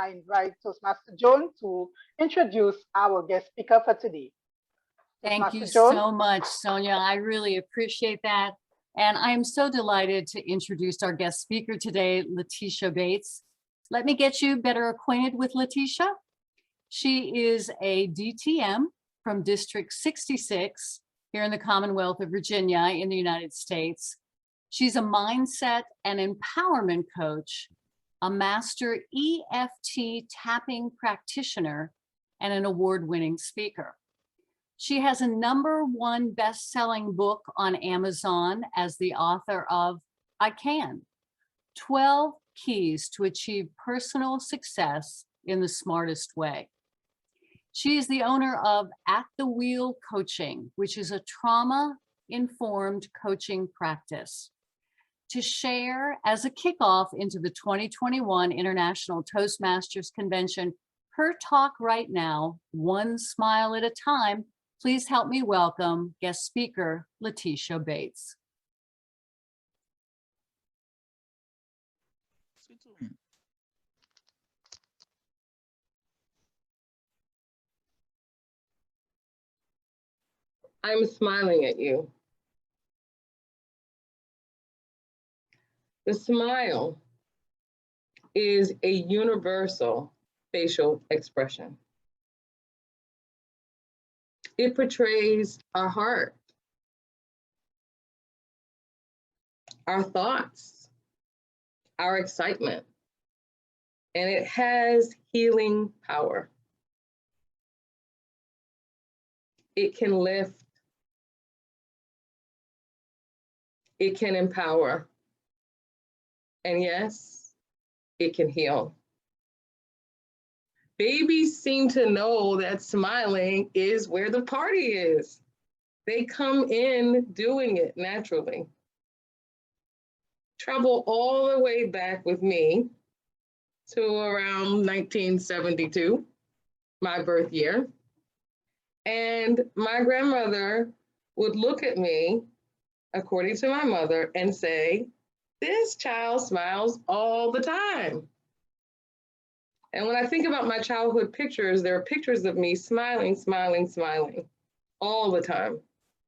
I invite Toastmaster Joan to introduce our guest speaker for today. Thank you Toastmaster Joan. so much, Sonia. I really appreciate that. And I'm so delighted to introduce our guest speaker today, Letitia Bates. Let me get you better acquainted with Letitia. She is a DTM from District 66 here in the Commonwealth of Virginia in the United States. She's a mindset and empowerment coach, a master EFT tapping practitioner, and an award-winning speaker. She has a #1 best-selling book on Amazon as the author of I Can, 12 Keys to Achieve Personal Success in the Smartest Way. She is the owner of At the Wheel Coaching, which is a trauma-informed coaching practice. To share as a kickoff into the 2021 International Toastmasters Convention, her talk right now, One Smile at a Time, please help me welcome guest speaker, Letitia Bates. I'm smiling at you. The smile is a universal facial expression. It portrays our heart, our thoughts, our excitement, and it has healing power. It can lift, it can empower, and yes, it can heal. Babies seem to know that smiling is where the party is. They come in doing it naturally. Travel all the way back with me to around 1972, my birth year. And my grandmother would look at me, according to my mother, and say, "This child smiles all the time." And when I think about my childhood pictures, there are pictures of me smiling, smiling, smiling all the time.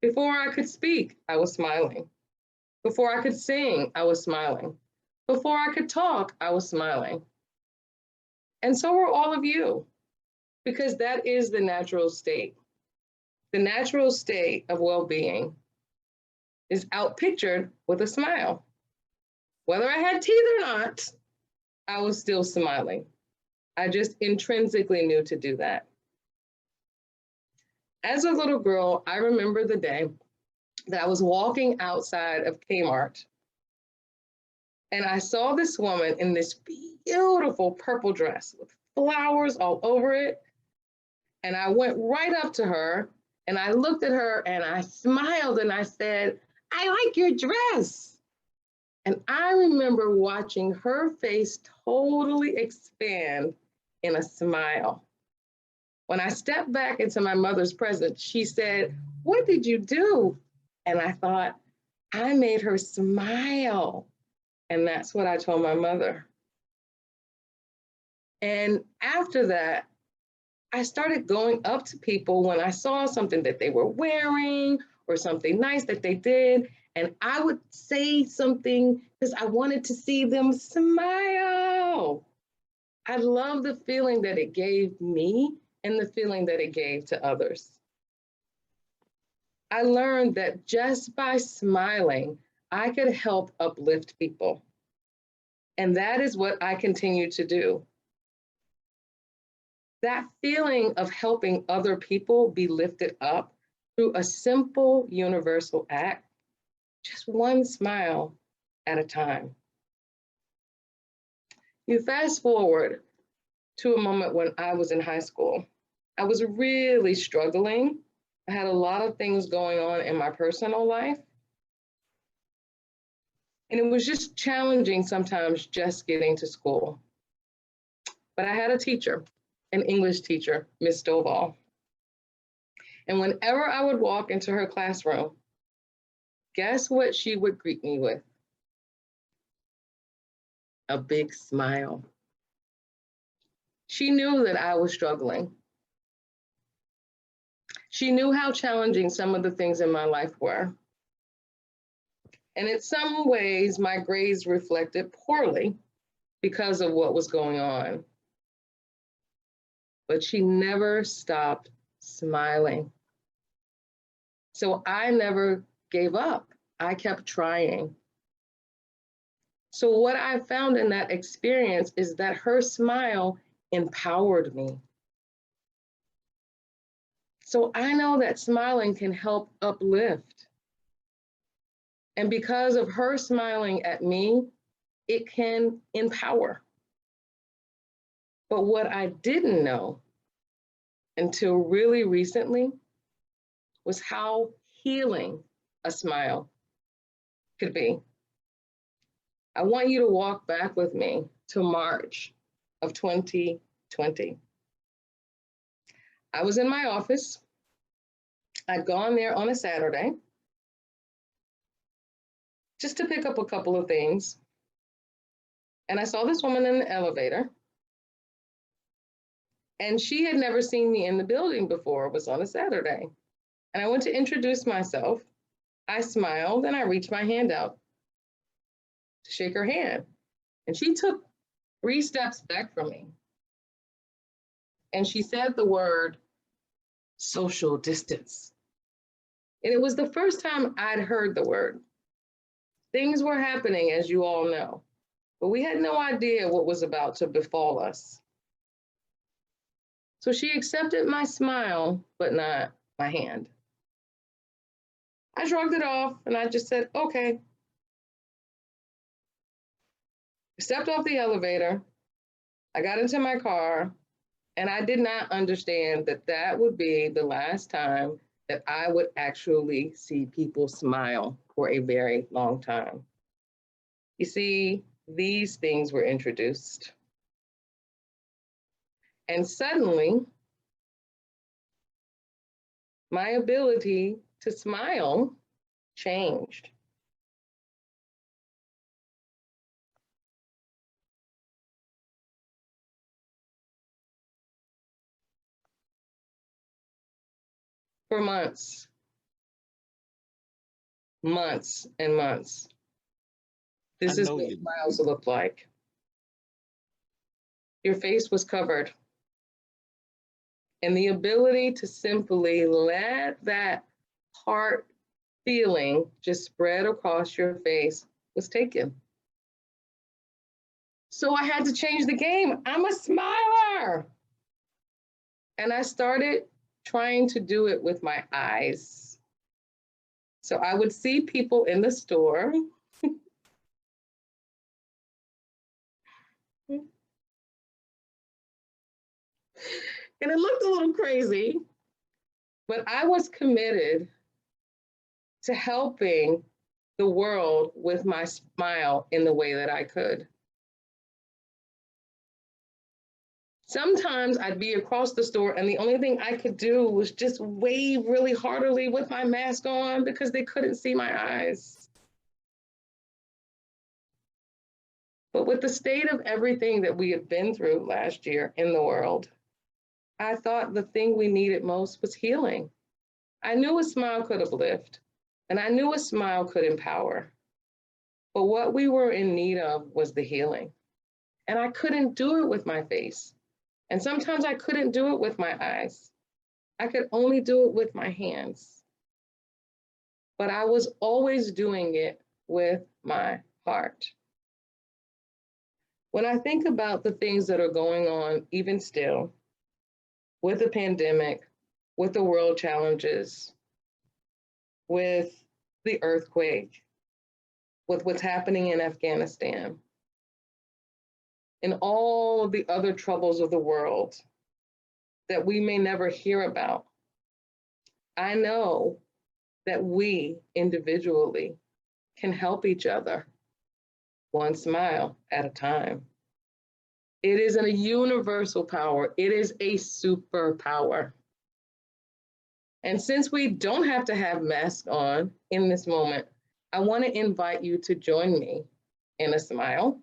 Before I could speak, I was smiling. Before I could sing, I was smiling. Before I could talk, I was smiling. And so are all of you, because that is the natural state. The natural state of well-being is outpictured with a smile. Whether I had teeth or not, I was still smiling. I just intrinsically knew to do that. As a little girl, I remember the day that I was walking outside of Kmart and I saw this woman in this beautiful purple dress with flowers all over it. And I went right up to her and I looked at her and I smiled and I said, "I like your dress." And I remember watching her face totally expand in a smile. When I stepped back into my mother's presence, she said, "What did you do?" And I thought, I made her smile. And that's what I told my mother. And after that, I started going up to people when I saw something that they were wearing or something nice that they did. And I would say something because I wanted to see them smile. I love the feeling that it gave me and the feeling that it gave to others. I learned that just by smiling, I could help uplift people. And that is what I continue to do. That feeling of helping other people be lifted up through a simple universal act, just one smile at a time. You fast forward to a moment when I was in high school. I was really struggling. I had a lot of things going on in my personal life. And it was just challenging sometimes just getting to school. But I had a teacher, an English teacher, Miss Stovall. And whenever I would walk into her classroom, guess what she would greet me with? A big smile. She knew that I was struggling. She knew how challenging some of the things in my life were. And in some ways, my grades reflected poorly because of what was going on. But she never stopped smiling. So I never gave up. I kept trying. So what I found in that experience is that her smile empowered me. So I know that smiling can help uplift. And because of her smiling at me, it can empower. But what I didn't know until really recently was how healing a smile could be. I want you to walk back with me to March of 2020. I was in my office. I'd gone there on a Saturday just to pick up a couple of things. And I saw this woman in the elevator. And she had never seen me in the building before. It was on a Saturday. And I went to introduce myself. I smiled and I reached my hand out to shake her hand. And she took 3 steps back from me. And she said the word social distance. And it was the first time I'd heard the word. Things were happening, as you all know, but we had no idea what was about to befall us. So she accepted my smile, but not my hand. I shrugged it off and I just said, okay. I stepped off the elevator. I got into my car and I did not understand that that would be the last time that I would actually see people smile for a very long time. You see, these things were introduced. And suddenly, my ability to smile changed. For months and months, this is what smiles look like. Your face was covered. And the ability to simply let that heart feeling just spread across your face was taken. So I had to change the game. I'm a smiler. And I started trying to do it with my eyes. So I would see people in the store. And it looked a little crazy, but I was committed to helping the world with my smile in the way that I could. Sometimes I'd be across the store and the only thing I could do was just wave really heartily with my mask on because they couldn't see my eyes. But with the state of everything that we had been through last year in the world, I thought the thing we needed most was healing. I knew a smile could uplift, and I knew a smile could empower. But what we were in need of was the healing. And I couldn't do it with my face. And sometimes I couldn't do it with my eyes. I could only do it with my hands. But I was always doing it with my heart. When I think about the things that are going on, even still, with the pandemic, with the world challenges, with the earthquake, with what's happening in Afghanistan, and all of the other troubles of the world that we may never hear about, I know that we individually can help each other one smile at a time. It is a universal power. It is a superpower. And since we don't have to have masks on in this moment, I want to invite you to join me in a smile.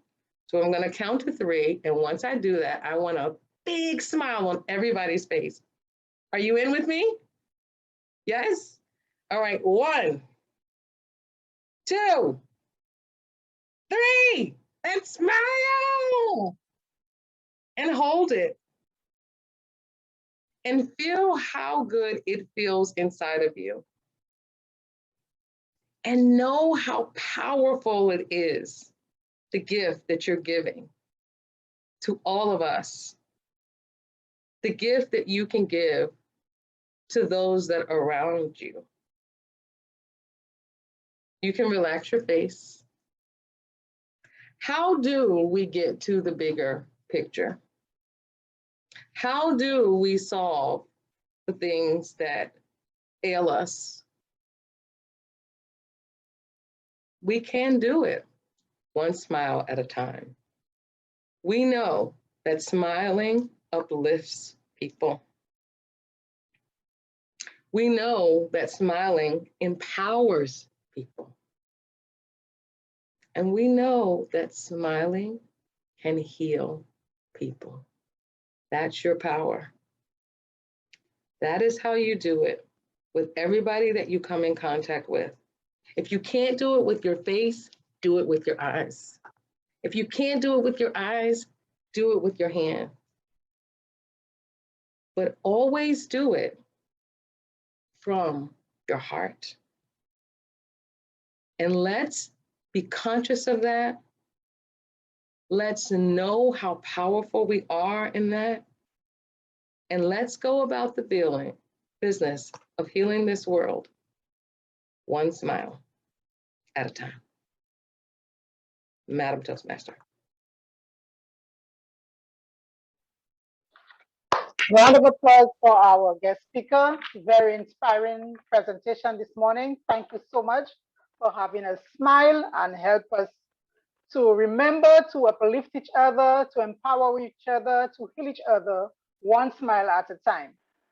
So I'm going to count to 3. And once I do that, I want to big smile on everybody's face. Are you in with me? Yes? All right, 1, 2, 3, and smile and hold it and feel how good it feels inside of you. And know how powerful it is, the gift that you're giving to all of us, the gift that you can give to those that are around you. You can relax your face. How do we get to the bigger picture? How do we solve the things that ail us? We can do it one smile at a time. We know that smiling uplifts people. We know that smiling empowers people. And we know that smiling can heal people. That's your power. That is how you do it with everybody that you come in contact with. If you can't do it with your face, do it with your eyes. If you can't do it with your eyes, do it with your hand. But always do it from your heart. And let's be conscious of that. Let's know how powerful we are in that. And let's go about the business of healing this world one smile at a time. Madam Toastmaster. Round of applause for our guest speaker. Very inspiring presentation this morning. Thank you so much for having us smile and help us to remember to uplift each other, to empower each other, to heal each other one smile at a time.